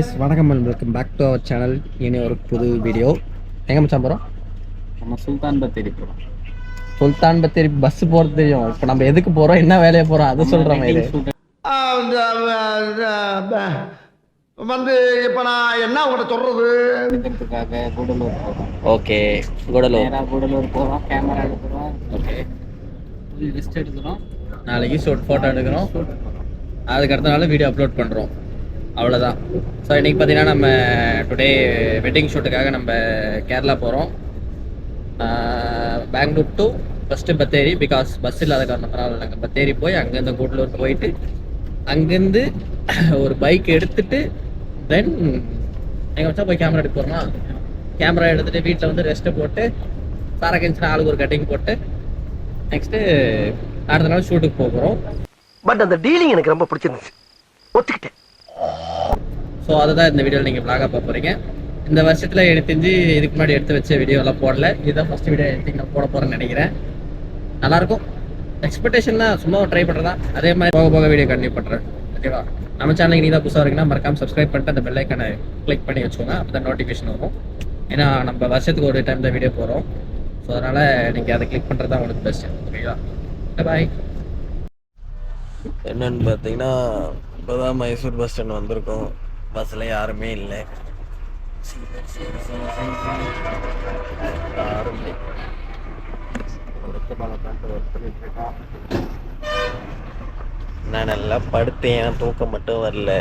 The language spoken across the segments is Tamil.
வணக்கம் and welcome back to our channel. இனி ஒரு புது வீடியோ. எங்கே மச்சான் போகிறோம்? நம்ம சுல்தான் பத்தேரி போகிறோம். சுல்தான் பத்தேரி பஸ் போகிறது தெரியும். இப்போ நம்ம எதுக்கு போகிறோம், என்ன வேலையை போகிறோம் அதை சொல்கிற மாதிரி வந்து இப்போ நான் என்ன உங்கள்கிட்ட சொல்கிறதுக்காக கூடலூர் போகிறோம். ஓகே, கூடலூர் போகிறோம். கேமரா எடுக்கிறோம். ஓகே, லிஸ்ட் எடுக்கிறோம். நாளைக்கு ஃபோட்டோ எடுக்கிறோம். அதுக்கு அடுத்த நாள் வீடியோ அப்லோட் பண்ணுறோம். அவ்வளோதான். ஸோ இன்றைக்கி பார்த்தீங்கன்னா நம்ம டுடே வெட்டிங் ஷூட்டுக்காக நம்ம கேரளா போகிறோம். Bangalore to first Bathery. Because bus இல்லாத காரணத்தினால நாங்கள் பத்தேரி போய் அங்கேருந்து கூடலூர் போயிட்டு அங்கேருந்து ஒரு பைக் எடுத்துகிட்டு தென் எங்கள் வச்சா போய் கேமரா எடுக்க போகிறோமா. கேமரா எடுத்துகிட்டு வீட்டில் வந்து ரெஸ்ட்டு போட்டு சாரக்கிஞ்சினா ஆளுக்கு ஒரு கட்டிங் போட்டு நெக்ஸ்ட்டு அடுத்த நாள் ஷூட்டுக்கு போகிறோம். பட் அந்த டீலிங் எனக்கு ரொம்ப பிடிச்சிருந்துச்சு, ஒத்துக்கிட்டேன். ஸோ அதை தான் இந்த வீடியோவில் நீங்கள் vlog-ஆ பார்க்க போகிறீங்க. இந்த வருஷத்தில் எனக்கு தெரிஞ்சு இதுக்கு முன்னாடி எடுத்து வச்ச வீடியோலாம் போடல. இதுதான் ஃபஸ்ட் வீடியோ எடுத்து நான் போட போகிறேன்னு நினைக்கிறேன். நல்லாயிருக்கும். எக்ஸ்பெக்டேஷன் தான், சும்மா ட்ரை பண்ணுறதா. அதே மாதிரி போக போக வீடியோ கண்டினியூ பண்ணுறேன். ஓகேவா? நம்ம சேனலுக்கு நீ தான் புதுசாக இருக்கீங்கன்னா மறக்காமல் சப்ஸ்கிரைப் பண்ணிட்டு அந்த பெல் ஐக்கானை கிளிக் பண்ணி வச்சுக்கோங்க. அப்போ தான் நோட்டிஃபிகேஷன் வரும். ஏன்னா நம்ம வருஷத்துக்கு ஒரு டைம் தான் வீடியோ போகிறோம். ஸோ அதனால் நீங்கள் அதை கிளிக் பண்ணுறது தான் உங்களுக்கு பெஸ்ட்டு. ஓகேவா? பாய். என்னன்னு பார்த்தீங்கன்னா இப்போ தான் மைசூர் பஸ் ஸ்டாண்ட் வந்திருக்கோம். பஸ்ஸில் யாருமே இல்லை. நான் நல்லா படுத்தேன், தூக்கம் மட்டும் வரல.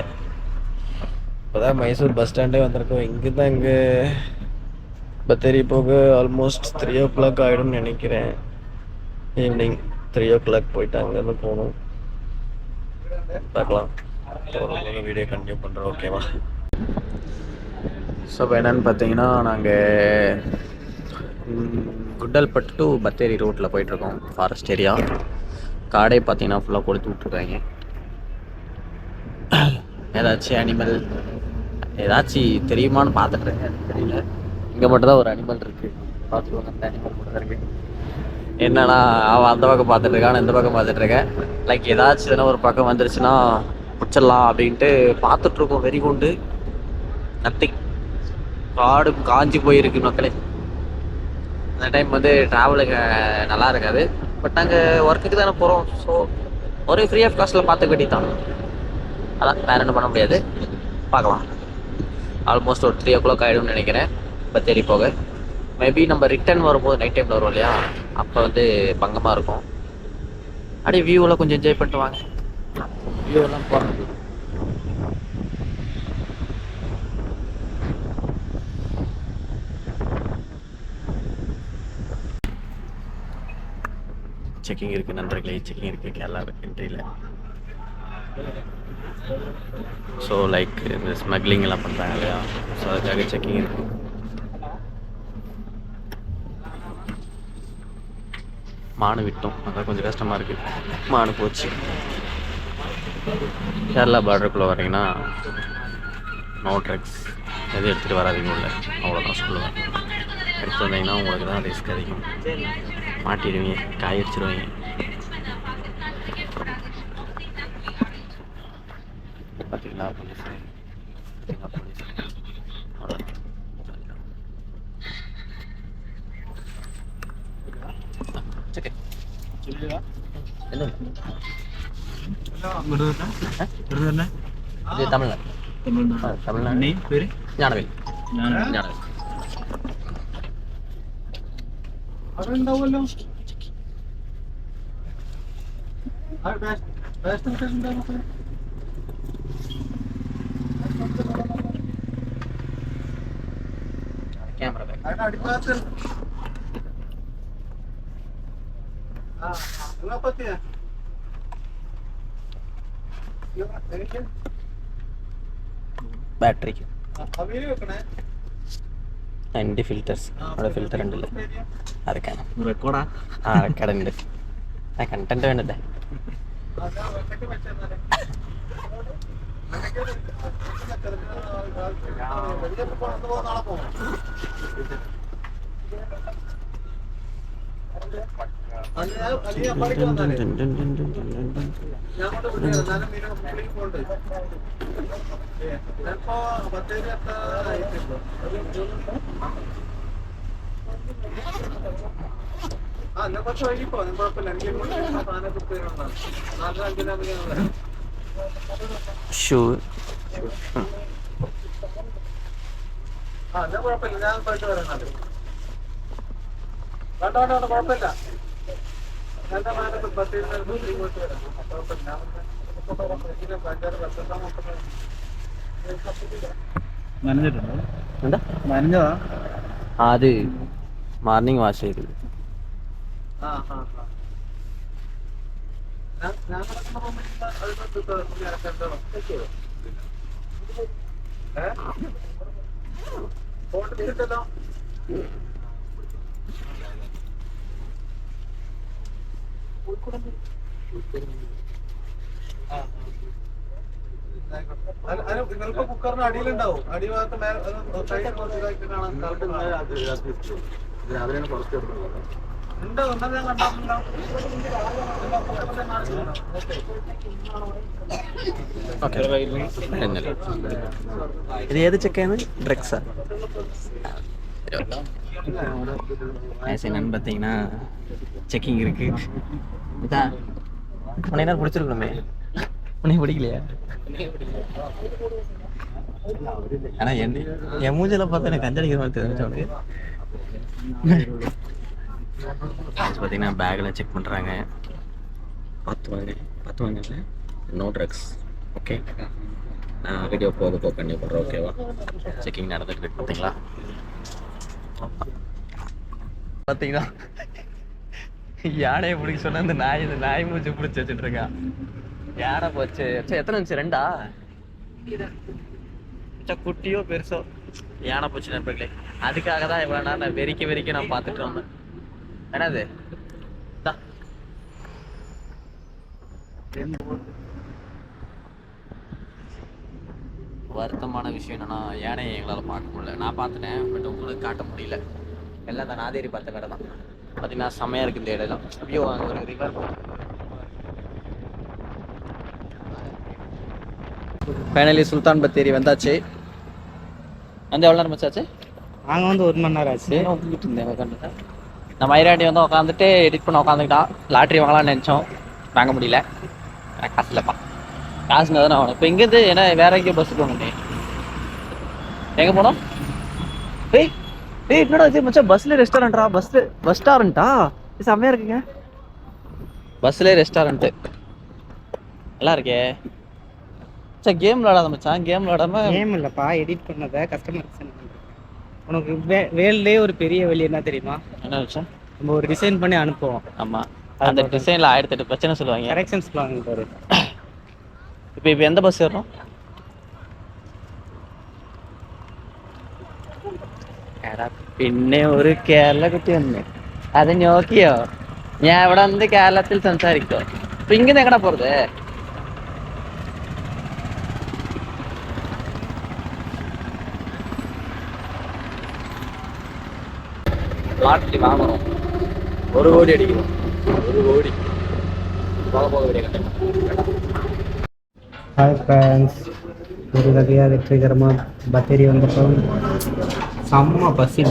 இப்போ தான் மைசூர் பஸ் ஸ்டாண்டே வந்திருக்கோம். இங்கே தான் இங்கே பத்தேரி போக ஆல்மோஸ்ட் 3 o'clock ஆகிடும்னு நினைக்கிறேன். ஈவினிங் 3 o'clock போயிட்டு அங்கேருந்து போகணும். பார்க்கலாம், வீடியோ கண்டினியூ பண்ணுறோம். ஓகேவா? ஸோ இப்போ என்னென்னு பார்த்தீங்கன்னா நாங்கள் குண்டல்பட்டு டு பத்தேரி ரோட்டில் போயிட்டுருக்கோம். Forest area. காடே பார்த்தீங்கன்னா ஃபுல்லாக கொடுத்து விட்ருக்காங்க. ஏதாச்சும் அனிமல் ஏதாச்சும் தெரியுமான்னு பார்த்துட்ருக்கேன். தெரியல. இங்கே மட்டும்தான் ஒரு அனிமல் இருக்குது. பார்த்துக்கோங்க, அந்த அனிமல் மட்டும் தான் இருக்குது. என்னன்னா அவன் அந்த பக்கம் பார்த்துட்ருக்கான், நான் இந்த பக்கம் பார்த்துட்ருக்கேன். லைக் ஏதாச்சும் எதனா ஒரு பக்கம் வந்துருச்சுன்னா பிடிச்சிடலாம் அப்படின்ட்டு பார்த்துட்ருக்கோம். வெறி கொண்டு நத்திங். காடு காஞ்சி போயிருக்கு மக்களே. அந்த டைம் வந்து ட்ராவலுக்கு நல்லா இருக்காது. பட் நாங்கள் ஒர்க்குக்கு தானே போகிறோம். ஸோ ஒரே ஃப்ரீ ஆஃப் காஸ்ட்டில் பார்த்துக்க வேண்டியதான். அதான் வேறு என்ன பண்ண முடியாது. பார்க்கலாம். ஆல்மோஸ்ட் ஒரு 3 o'clock ஆகிடும்னு நினைக்கிறேன் பத்தேரி போக. மேபி நம்ம ரிட்டர்ன் வரும்போது நைட் டைமில் வரும் இல்லையா, அப்போ வந்து பங்கமாக இருக்கும். அப்படியே வியூவெல்லாம் கொஞ்சம் என்ஜாய் பண்ணிட்டு வாங்க. வியூவெல்லாம் போகிறது செக்கிங் இருக்குது நண்பர்களே. செக்கிங் இருக்குது கேரளா என்ட்ரியில். ஸோ லைக் இந்த ஸ்மக்லிங் எல்லாம் பண்ணுறாங்க இல்லையா, ஸோ அதுக்காக செக்கிங் இருக்குது. மானு விட்டோம், அதான் கொஞ்சம் கஷ்டமாக இருக்குது. மானு போச்சு. கேரளா பார்டருக்குள்ளே வரீங்கன்னா நோ ட்ரக்ஸ் எதுவும் எடுத்துகிட்டு வராதிங்க உள்ள, அவ்வளோதான் சொல்லுவேன். எடுத்து வந்தீங்கன்னா உங்களுக்கு தான் ரிஸ்க் அதிகம். மாட்டிடுவீங்க, காயடிச்சிடுவீங்க. பார்த்தீங்களா போலீஸ், பார்த்தீங்களா போலீஸ். அவ்வளோதான். இது தமிழ்நாடு. தமிழ்நாடு பேர் ஞானவேல். ஞானவேல். கேமரா ബാറ്ററി എൻ്റെ ഫിൽറ്റേഴ്സ് അവിടെ ഫിൽറ്റർ ഉണ്ടല്ലോ അതൊക്കെയാണ് റെക്കോർഡാ. ആ റെക്കോർഡുണ്ട്. ആ കണ്ടന്റ് വേണ്ടല്ലേ. ഷൂ നനഞ്ഞിട്ടുണ്ടോ? എന്താ നനഞ്ഞതാ? അത് മോർണിംഗ് വാഷ് ചെയ്ത് കുക്കറിന് അടിയിലുണ്ടാവും അടിഭാഗത്ത് இது எது செக்கானு ட்ரெக்ஸா என்னன்னு பார்த்தீங்கன்னா செக்கிங் இருக்கு இதான் உன்னை நேரம் பிடிச்சிருக்கணுமே உன்னை பிடிக்கலையா ஆனா என் மூஞ்சில பார்த்தா எனக்கு கஞ்சடிக்கிற மாதிரி தெரிஞ்சு உனக்கு பார்த்தீங்கன்னா பேக்கில் செக் பண்ணுறாங்க பார்த்து வாங்க நோ ட்ரக்ஸ் ஓகே நான் வீடியோ போக கண்டிப்பாக போடுறேன் ஓகேவா செக்கிங் நடந்துட்டு இருக்கு பார்த்தீங்களா யானையை பிடிக்க சொன்னா இந்த நாய் மூச்சு பிடிச்சி வச்சுட்டு இருக்கான் யானை போச்சு எத்தனை இருந்துச்சு 2 குட்டியோ பெருசோ யானை போச்சு நண்பர்களே அதுக்காக தான் இவ்வளோ நான் வெறிக்க நான் பார்த்துட்டு வந்தேன் என்னது வருத்தமான விஷயம் என்னன்னா யானையை எங்களால் பார்க்க முடியல நான் பார்த்துட்டேன் பட் உங்களுக்கு காட்ட முடியல எல்லாம் தான் நாதேரி பார்த்த கடை தான் பார்த்தீங்கன்னா செம்மையாக இருக்குது இந்த இடம் ஐயோ அங்கே ஒரு ரிவர் ஃபைனலி சுல்தான் பத்தேரி வந்தாச்சு வந்து எவ்வளோ நேரம் ஆச்சு நாங்கள் வந்து 1 மணி நேரம் ஆச்சு உட்காந்துட்டு இருந்தேன் உட்காந்துட்டேன் நம்ம ஐராண்டி வந்து உட்காந்துட்டு எடிட் பண்ண உட்காந்துக்கிட்டான் லாட்ரி வாங்கலாம்னு நினச்சோம் வாங்க முடியல எனக்கு காசு இல்லைப்பா காசுங்க தானே ஆகணும் இப்போ இங்கேருந்து ஏன்னா வேற எங்கேயோ பஸ் போகணும் எங்கே போனோம் ஏய் என்னடா இது மச்சான் பஸ்ல ரெஸ்டாரண்டா பஸ் ரெஸ்டாரண்டா இது செம்மையா இருக்குங்க பஸ்ல ரெஸ்டாரண்ட்டு நல்லா இருக்கே மச்சான் கேம் விளாடாத மச்சான் கேம் விளாடாம கேம் இல்லைப்பா எடிட் பண்ணதை கஸ்டமர் உனக்கு வேல்லே ஒரு பெரிய வழி என்ன தெரியுமா என்ன மச்சான் நம்ம ஒரு டிசைன் பண்ணி அனுப்புவோம் ஆமா அந்த டிசைன்ல 1008 பிரச்சனை சொல்லுவாங்க கரெக்ஷன்ஸ் வாங்க பாரு இப்போ எந்த பஸ் ஏறணும் പിന്നെ ഒരു കേരള കുട്ടി വന്നു അത് നോക്കിയോ ഞാൻ ഇവിടെ വന്ന് കേരളത്തിൽ സംസാരിക്കോ അപ്പൊ ഇങ്ങനെ എങ്ങടാ പോறது லாட்ரி வாங்குறோம் 1 கோடி அடிக்கிறோம் 1 கோடி போக வீடியோ கட்டணும் ஹாய் ஃப்ரெண்ட்ஸ் ஒரு வகையாக வெற்றிகரமாக பத்தேரி வந்துட்டோம் செம்ம பசி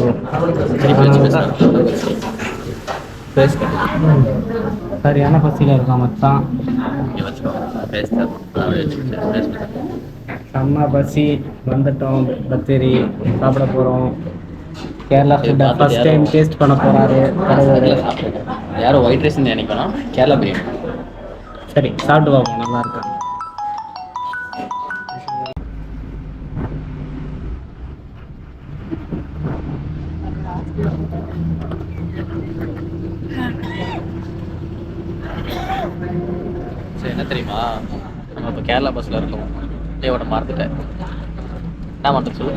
சரியான பசியில் இருக்கான் மச்சான் செம்ம பசி வந்துட்டோம் பத்தேரி சாப்பிட போகிறோம் கேரளா ஃபுட்டை ஃபர்ஸ்ட் டைம் டேஸ்ட் பண்ண போகிறாரு யாரும் ஒயிட் ரைஸ் நினைக்கணும் கேரளா பிரியாணி சரி சாப்பிட்டு பார்ப்போம் நல்லா இருக்கு சரி என்ன தெரியுமா நம்ம இப்போ கேரளா பஸ்ஸில் இருக்கோம் டேவோட மறந்துட்டேன் என்ன பண்ணுறது சொல்லு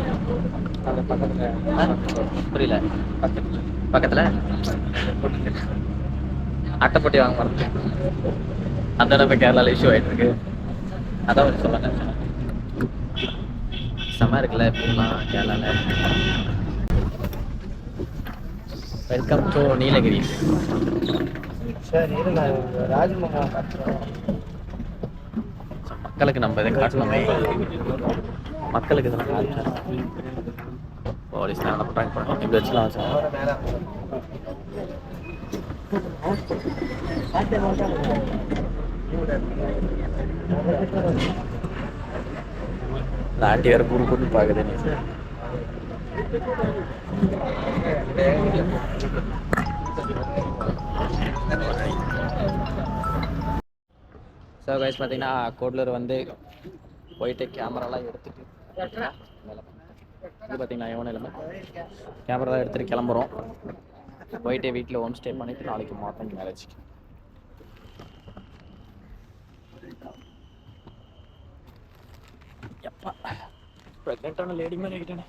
புரியல பக்கத்தில் அட்டைப்பட்டி வாங்க மறந்துட்டேன் அதான் இப்போ கேரளாவில் இஷ்யூ ஆகிட்டு இருக்கு அதான் ஒரு சொல்ல நினைச்சேன் செம்ம இருக்குல்ல இப்போலாம் கேரளாவில் வெல்கம் டு நீலகிரி. சரி ராஜ்மஹா மக்களுக்கு நம்ம இதை காட்டணும். மக்களுக்கு இதை காட்டணும். போலீஸ் என்ன பண்ணுறாங்க இப்படி வச்சுலாம் வச்சு இந்த ஆண்டி வேறு குறு குறுன்னு பார்க்குது. நீ ஸோ கைஸ் பார்த்தீங்கன்னா கோட்லூர் வந்து போயிட்டு கேமராலாம் எடுத்துட்டு இது பார்த்தீங்கன்னா எவனும் இல்லாமல் கேமராலாம் எடுத்துகிட்டு கிளம்புறோம். போயிட்டு வீட்டில் ஹோம் ஸ்டே பண்ணிவிட்டு நாளைக்கு மார்னிங் மேரேஜ்க்கு. எப்பா ப்ரெக்னென்ட்டான லேடி மாதிரி ஆகிட்டேனே.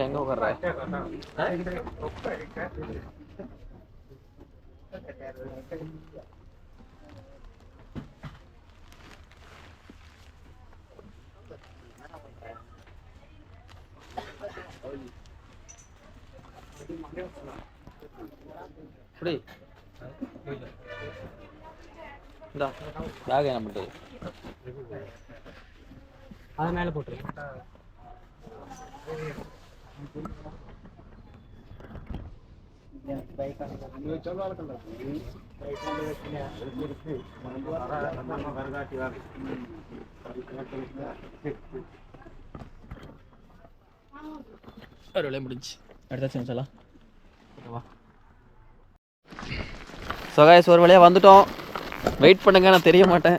எங்கே உட்கார்ற? இப்படி இந்தா பேக் என்ன பண்ணுறது? அது மேலே போட்டுரு. ஒரு வேலையை முடிஞ்சு எடுத்தாச்சும் சொல்லலாம். ஓகேவா? சகாயஸ் ஒரு வழியாக வந்துட்டோம். வெயிட் பண்ணுங்க, நான் தெரிய மாட்டேன்.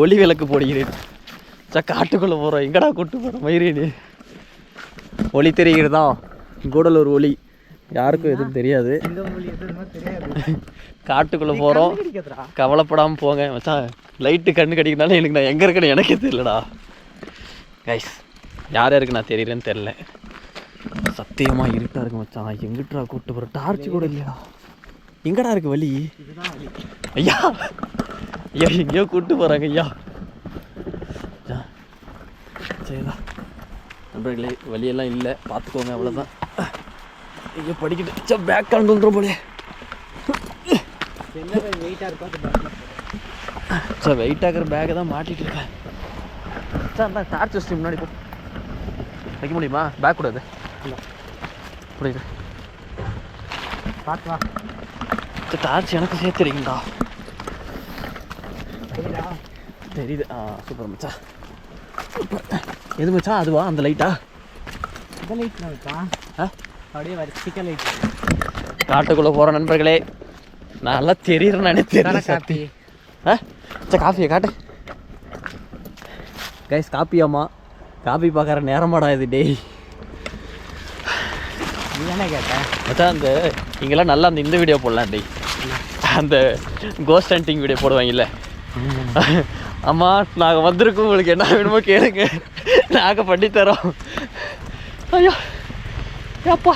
ஒளி விளக்கு போடுகிறேன். காட்டுக்குள்ளே போகிறோம். எங்கடா கூட்டு போகிறோம் மயிரீனு? ஒளி தெரிகிறதா? கூடலூர் ஒளி யாருக்கும் எதுவும் தெரியாது. காட்டுக்குள்ளே போகிறோம். கவலைப்படாமல் போங்க மச்சான். லைட்டு கண்ணு கடிக்கிறதுனால எனக்கு நான் எங்கே இருக்கேன்னு எனக்கே தெரியலடா கைஸ். யார் யாருக்கு நான் தெரியலன்னு தெரில. சத்தியமாக இருட்டாக இருக்கு மச்சான். எங்கிட்டா கூப்பிட்டு போகிற? டார்ச் கூட இல்லையா? எங்கடா இருக்கு வழி? ஐயா ஐயா எங்கேயோ கூப்பிட்டு போகிறாங்க ஐயா. சரிடா நண்பர்களே, வழியெல்லாம் இல்லை பார்த்துக்கோங்க, அவ்வளோதான். ஐயோ படிக்கிட்டு பேக் கலந்துன்றோம் போலே. சார் வெயிட் ஆகிற பேக்கை தான் மாட்டிகிட்டு இருக்கேன். சார் அந்த டார்ச் வச்சு முன்னாடி போ வைக்க முடியுமா? பேக் கூடாது புரியுது. பார்த்து வா. டார்ச் எனக்கு சேர்த்துறீங்கடா. தெரியுது. சூப்பர் மச்சா. எது மச்சா? அதுவா அந்த லைட்டா? இந்த லைட் மச்சான். அப்படியே வரிசைக்க லைட். காட்டுக்குள்ளே போகிற நண்பர்களே, நான் நல்லா தெரியுறேன்னு நினைக்கிறேன். காப்பி காஃபியை காட்டு கைஸ். காப்பியாம்மா? காப்பி பார்க்குற நேரமாடா இது? டேய் நீ என்ன கேட்ட மச்சான்? அந்த இங்கெல்லாம் நல்லா அந்த இந்த வீடியோ போடலாம் டேய். அந்த கோஸ்ட் ஹண்டிங் வீடியோ போடுவாங்கல்ல. அம்மா நாங்கள் வந்திருக்கோம், உங்களுக்கு என்ன வேணுமோ கேளுங்க, நாங்கள் பண்ணித்தரோம். ஐயோ அப்பா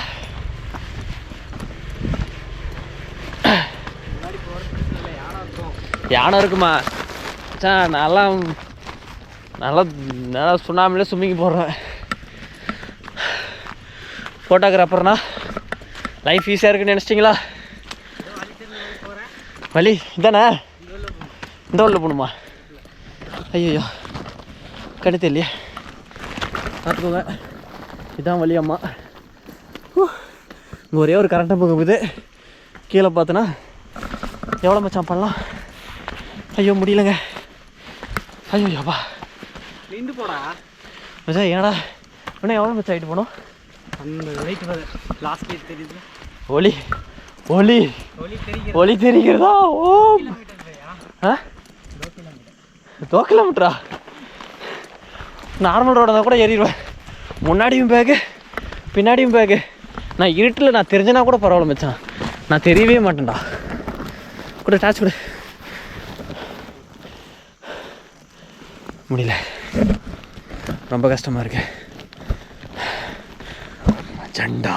யானை இருக்குமா? சார் நல்லா நல்லா நல்லா சுண்ணாமில் ஸ்விம்மிங் போடுறேன். ஃபோட்டோகிராஃபர்னா லைஃப் ஈஸியாக இருக்குன்னு நினச்சிட்டிங்களா? வழி இதானே? இந்த உள்ள போகணுமா? ஐயோ கிடைத்த இல்லையே, பார்த்துக்கோங்க. இதான் வழி அம்மா. இங்கே ஒரே ஒரு கரண்ட்டு போகுது. கீழே பார்த்தோன்னா எவ்வளோ மச்சான் பண்ணலாம்? ஐயோ முடியலங்க. ஐயோ அப்பா நின்று போடா மச்சான். ஏடா இன்னும் எவ்வளோ மச்சா ஆகிட்டு போனோம்? அந்த லைட் லாஸ்ட் லைட் தெரியுது. ஒளி ஒளி ஒளி தெரிகிறதா? ஓ 2 கிலோமீட்டரா? நார்மல் ரோட தான் கூட ஏறிடுவேன். முன்னாடியும் பேக்கு பின்னாடியும் பேக்கு. நான் இருட்டில் நான் தெரிஞ்சனா கூட பரவாயில்ல மச்சான், நான் தெரியவே மாட்டேன்டா. கூட டாச் கொடு. முடியல, ரொம்ப கஷ்டமாக இருக்கு. சண்டா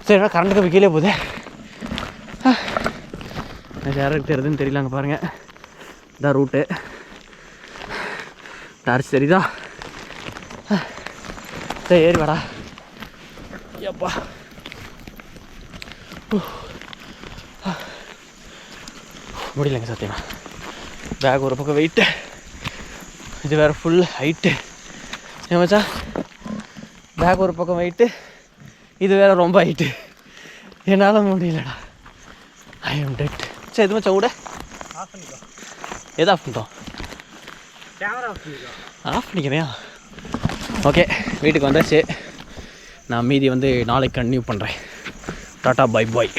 சரி கரண்ட் கம்பி கீழே போகுது. யாருக்கு தெரியுதுன்னு தெரியல. அங்கே பாருங்கள், இதான் ரூட்டு. டார்ச் தெரியுதா? சரி ஏறி வாடா. எப்பா முடியலைங்க சத்தியமா. பேக் ஒரு பக்கம் வெயிட்டு, இது வேறு ஃபுல் ஹைட்டு. ஏமாச்சா பேக் ஒரு பக்கம் வெயிட்டு, இது வேறு ரொம்ப ஹைட்டு. என்னால் முடியலடா. I am dead. சரி எது மச்சா விட எது ஆஃப் பண்ணிட்டோம்? ஆஃப் பண்ணிக்கிறேன். ஓகே வீட்டுக்கு வந்தாச்சு. நான் மீதி வந்து நாளைக்கு கன்டினியூ பண்ணுறேன். Tata bye bye.